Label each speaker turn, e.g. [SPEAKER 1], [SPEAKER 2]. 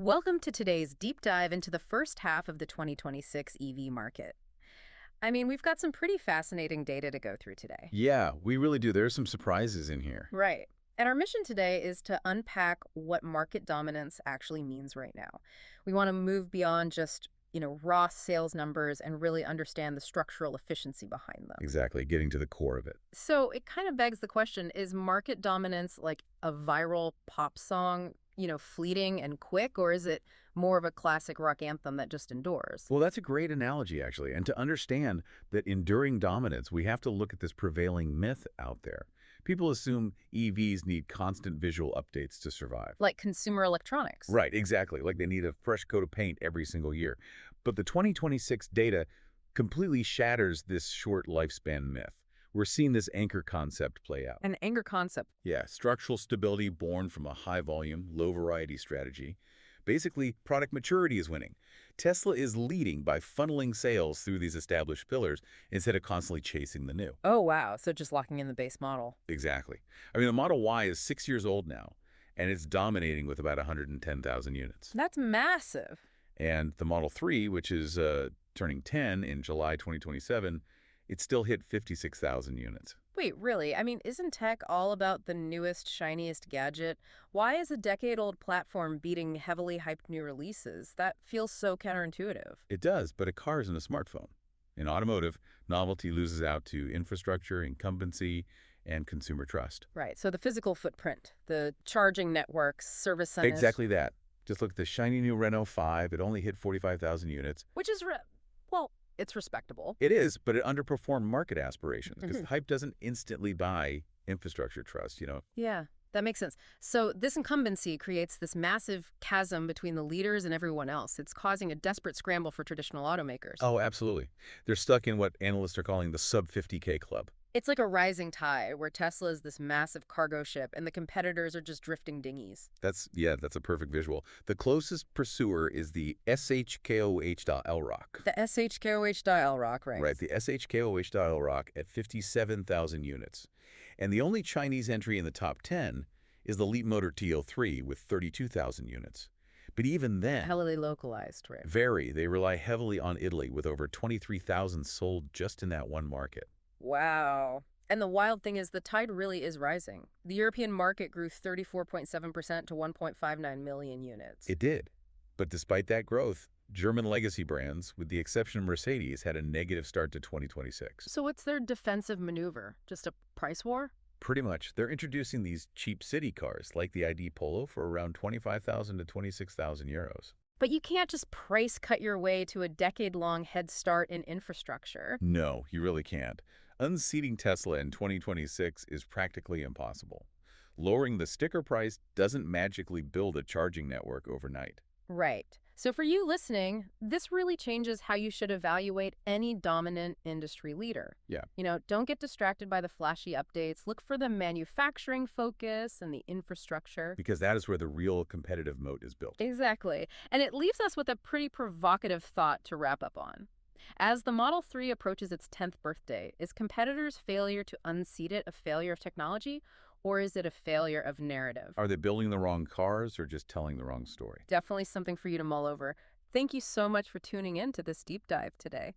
[SPEAKER 1] Welcome to today's deep dive into the first half of the 2026 EV market. We've got some pretty fascinating data to go through today.
[SPEAKER 2] Yeah, we really do. There's some surprises in here.
[SPEAKER 1] Right. And our mission today is to unpack what market dominance actually means right now. We want to move beyond just, raw sales numbers and really understand the structural efficiency behind them.
[SPEAKER 2] Exactly, getting to the core of it.
[SPEAKER 1] So it kind of begs the question, is market dominance like a viral pop song, fleeting and quick, or is it more of a classic rock anthem that just endures?
[SPEAKER 2] Well, that's a great analogy, actually. And to understand that enduring dominance, we have to look at this prevailing myth out there. People assume EVs need constant visual updates to survive.
[SPEAKER 1] Like consumer electronics.
[SPEAKER 2] Right, exactly. Like they need a fresh coat of paint every single year. But the 2026 data completely shatters this short lifespan myth. We're seeing this anchor concept play out.
[SPEAKER 1] An anger concept.
[SPEAKER 2] Yeah, structural stability born from a high-volume, low-variety strategy. Basically, product maturity is winning. Tesla is leading by funneling sales through these established pillars instead of constantly chasing the new.
[SPEAKER 1] Oh, wow. So just locking in the base model.
[SPEAKER 2] Exactly. The Model Y is 6 years old now, and it's dominating with about 110,000 units.
[SPEAKER 1] That's massive.
[SPEAKER 2] And the Model 3, which is turning 10 in July 2027, it still hit 56,000 units.
[SPEAKER 1] Wait, really? Isn't tech all about the newest, shiniest gadget? Why is a decade-old platform beating heavily hyped new releases? That feels so counterintuitive.
[SPEAKER 2] It does, but a car isn't a smartphone. In automotive, novelty loses out to infrastructure, incumbency, and consumer trust.
[SPEAKER 1] Right. So the physical footprint, the charging networks, service centers.
[SPEAKER 2] Exactly that. Just look at the shiny new Renault 5. It only hit 45,000 units.
[SPEAKER 1] Which is, well, it's respectable.
[SPEAKER 2] It is, but it underperformed market aspirations because hype doesn't instantly buy infrastructure trust.
[SPEAKER 1] Yeah, that makes sense. So this incumbency creates this massive chasm between the leaders and everyone else. It's causing a desperate scramble for traditional automakers.
[SPEAKER 2] Oh, absolutely. They're stuck in what analysts are calling the sub-50K club.
[SPEAKER 1] It's like a rising tide where Tesla is this massive cargo ship and the competitors are just drifting dinghies.
[SPEAKER 2] That's a perfect visual. The closest pursuer is the SHKOH.Elroq.
[SPEAKER 1] The SHKOH.Elroq, right?
[SPEAKER 2] Right, the SHKOH.Elroq at 57,000 units. And the only Chinese entry in the top 10 is the Leapmotor T03 with 32,000 units. But even then,
[SPEAKER 1] Heavily localized, right?
[SPEAKER 2] they rely heavily on Italy with over 23,000 sold just in that one market.
[SPEAKER 1] Wow. And the wild thing is the tide really is rising. The European market grew 34.7% to 1.59 million units.
[SPEAKER 2] It did. But despite that growth, German legacy brands, with the exception of Mercedes, had a negative start to 2026.
[SPEAKER 1] So what's their defensive maneuver? Just a price war?
[SPEAKER 2] Pretty much. They're introducing these cheap city cars, like the ID Polo, for around 25,000 to 26,000 euros.
[SPEAKER 1] But you can't just price cut your way to a decade-long head start in infrastructure.
[SPEAKER 2] No, you really can't. Unseating Tesla in 2026 is practically impossible. Lowering the sticker price doesn't magically build a charging network overnight.
[SPEAKER 1] Right. So for you listening, this really changes how you should evaluate any dominant industry leader.
[SPEAKER 2] Yeah.
[SPEAKER 1] Don't get distracted by the flashy updates. Look for the manufacturing focus and the infrastructure.
[SPEAKER 2] Because that is where the real competitive moat is built.
[SPEAKER 1] Exactly. And it leaves us with a pretty provocative thought to wrap up on. As the Model 3 approaches its 10th birthday, is competitors' failure to unseat it a failure of technology, or is it a failure of narrative?
[SPEAKER 2] Are they building the wrong cars or just telling the wrong story?
[SPEAKER 1] Definitely something for you to mull over. Thank you so much for tuning in to this deep dive today.